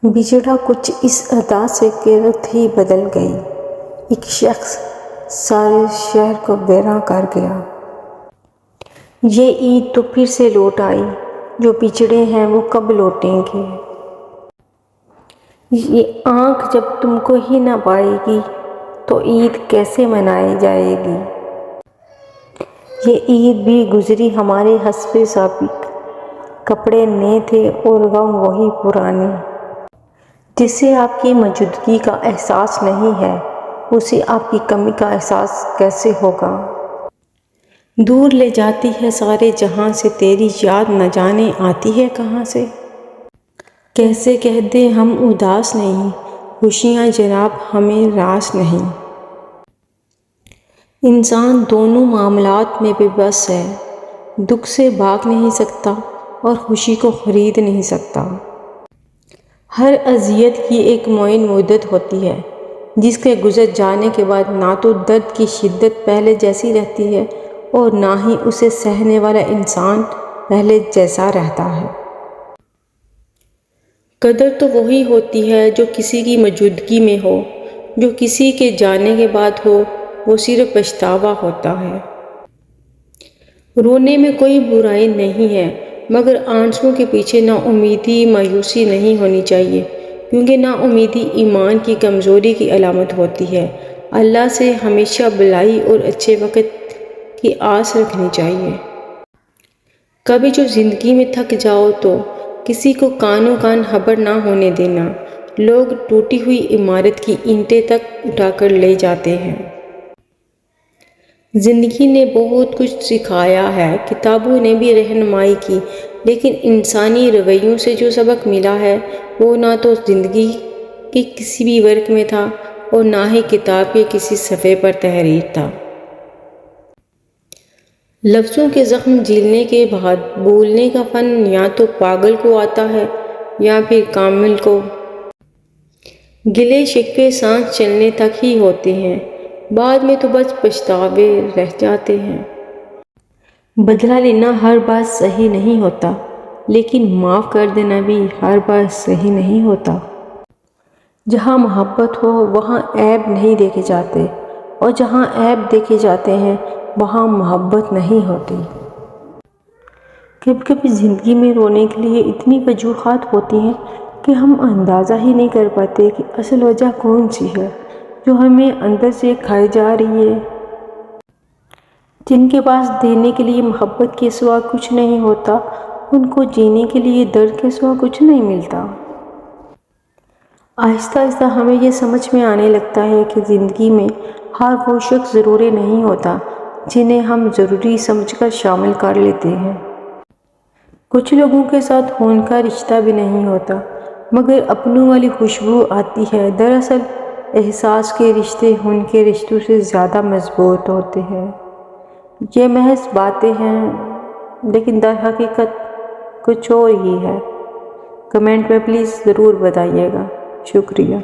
بچھڑا کچھ اس ادا سے کہ رت ہی بدل گئی، ایک شخص سارے شہر کو ویراں کر گیا۔ یہ عید تو پھر سے لوٹ آئی، جو بچھڑے ہیں وہ کب لوٹیں گے؟ یہ آنکھ جب تم کو ہی نہ پائے گی تو عید کیسے منائی جائے گی؟ یہ عید بھی گزری ہمارے حسب سابق، کپڑے نئے تھے اور غم وہی پرانے۔ جسے آپ کی موجودگی کا احساس نہیں ہے، اسے آپ کی کمی کا احساس کیسے ہوگا؟ دور لے جاتی ہے سارے جہاں سے تیری یاد، نہ جانے آتی ہے کہاں سے۔ کیسے کہہ دیں ہم اداس نہیں، خوشیاں جناب ہمیں راس نہیں۔ انسان دونوں معاملات میں بے بس ہے، دکھ سے بھاگ نہیں سکتا اور خوشی کو خرید نہیں سکتا۔ ہر اذیت کی ایک معین مدت ہوتی ہے، جس کے گزر جانے کے بعد نہ تو درد کی شدت پہلے جیسی رہتی ہے اور نہ ہی اسے سہنے والا انسان پہلے جیسا رہتا ہے۔ قدر تو وہی ہوتی ہے جو کسی کی موجودگی میں ہو، جو کسی کے جانے کے بعد ہو وہ صرف پچھتاوا ہوتا ہے۔ رونے میں کوئی برائی نہیں ہے، مگر آنسوں کے پیچھے نا امیدی، مایوسی نہیں ہونی چاہیے، کیونکہ نا امیدی ایمان کی کمزوری کی علامت ہوتی ہے۔ اللہ سے ہمیشہ بھلائی اور اچھے وقت کی آس رکھنی چاہیے۔ کبھی جو زندگی میں تھک جاؤ تو کسی کو کانوں کان خبر نہ ہونے دینا۔ لوگ ٹوٹی ہوئی عمارت کی اینٹیں تک اٹھا کر لے جاتے ہیں۔ زندگی نے بہت کچھ سکھایا ہے، کتابوں نے بھی رہنمائی کی، لیکن انسانی رویوں سے جو سبق ملا ہے وہ نہ تو زندگی کے کسی بھی ورق میں تھا اور نہ ہی کتاب کے کسی صفحے پر تحریر تھا۔ لفظوں کے زخم جھیلنے کے بعد بولنے کا فن یا تو پاگل کو آتا ہے یا پھر کامل کو۔ گلے شکوے سانس چلنے تک ہی ہوتے ہیں، بعد میں تو بس پچھتاوے رہ جاتے ہیں۔ بدلہ لینا ہر بار صحیح نہیں ہوتا، لیکن معاف کر دینا بھی ہر بار صحیح نہیں ہوتا۔ جہاں محبت ہو وہاں عیب نہیں دیکھے جاتے، اور جہاں عیب دیکھے جاتے ہیں وہاں محبت نہیں ہوتی۔ کبھی کبھی زندگی میں رونے کے لیے اتنی وجوہات ہوتی ہیں کہ ہم اندازہ ہی نہیں کر پاتے کہ اصل وجہ کون سی ہے جو ہمیں اندر سے کھائی جا رہی ہے۔ جن کے پاس دینے کے لیے محبت کے سوا کچھ نہیں ہوتا، ان کو جینے کے لیے درد کے سوا کچھ نہیں ملتا۔ آہستہ آہستہ ہمیں یہ سمجھ میں آنے لگتا ہے کہ زندگی میں ہر وہ شخص ضروری نہیں ہوتا جنہیں ہم ضروری سمجھ کر شامل کر لیتے ہیں۔ کچھ لوگوں کے ساتھ خون کا رشتہ بھی نہیں ہوتا، مگر اپنوں والی خوشبو آتی ہے۔ دراصل احساس کے رشتے خون کے رشتوں سے زیادہ مضبوط ہوتے ہیں۔ یہ محض باتیں ہیں، لیکن در حقیقت کچھ اور ہی ہے۔ کمنٹ میں پلیز ضرور بتائیے گا۔ شکریہ۔